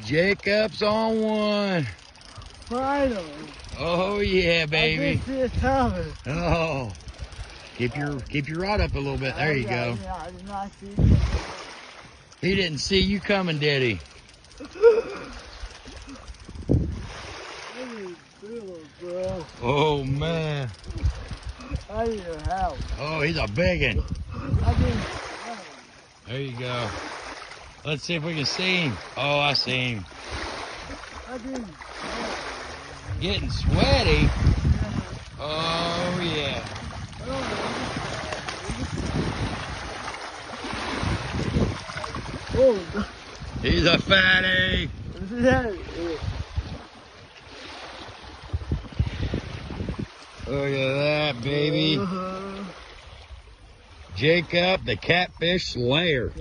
Jacob's on one. Finally. Oh yeah, baby. I didn't see it coming. Oh, keep your rod up a little bit. There you go. I did not see it. He didn't see you coming, did he? Bro. Oh man. I need your help. Oh, he's a big one. I didn't. There you go. Let's see if we can see him. Oh, I see him. I didn't. Getting sweaty. Oh yeah. Oh, He's a fatty. Look at that, baby. Jacob, the catfish slayer.